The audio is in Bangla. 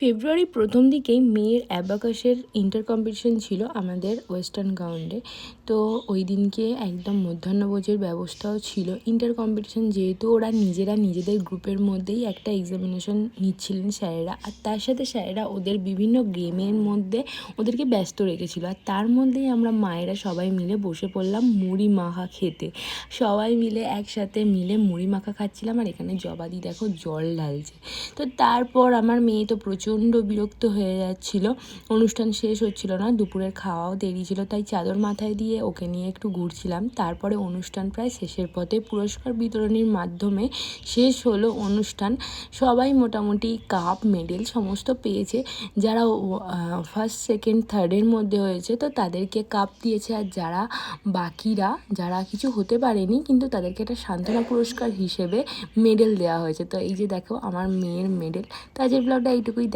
ফেব্রুয়ারি প্রথম দিকেই মেয়ের অ্যাবাকাসের ইন্টার কম্পিটিশন ছিল আমাদের ওয়েস্টার্ন গ্রাউন্ডে। তো ওই দিনকে একদম মধ্যাহ্নভোজের ব্যবস্থাও ছিল। ইন্টার কম্পিটিশন যেহেতু ওরা নিজেদের গ্রুপের মধ্যেই একটা এক্সামিনেশন নিচ্ছিলেন স্যারেরা, আর তার সাথে স্যারেরা ওদের বিভিন্ন গেমের মধ্যে ওদেরকে ব্যস্ত রেখেছিল। আর তার মধ্যেই আমরা মায়েরা সবাই মিলে বসে পড়লাম মুড়ি মাখা খেতে। সবাই মিলে একসাথে মিলে মুড়ি মাখা খাচ্ছিলাম, আর এখানে জবাদি দেখো জল ঢালছে। তো তারপর আমার মেয়ে তো প্রচণ্ড বিরক্ত হয়ে যাচ্ছিল, অনুষ্ঠান শেষ হচ্ছিল না, দুপুরের খাওয়াও দেরি ছিল, তাই চাদর মাথায় দিয়ে ওকে নিয়ে একটু ঘুরছিলাম। তারপরে অনুষ্ঠান প্রায় শেষের পথে, পুরস্কার বিতরণীর মাধ্যমে শেষ হলো অনুষ্ঠান। সবাই মোটামুটি কাপ মেডেল সমস্ত পেয়েছে। যারা ফার্স্ট সেকেন্ড থার্ডের মধ্যে হয়েছে তো তাদেরকে কাপ দিয়েছে, আর যারা বাকিরা যারা কিছু হতে পারেনি কিন্তু তাদেরকে একটা সান্ত্বনা পুরস্কার হিসেবে মেডেল দেওয়া হয়েছে। তো এই যে দেখো আমার মেয়ের মেডেল। তো আজকের ব্লগটা এইটুকুই।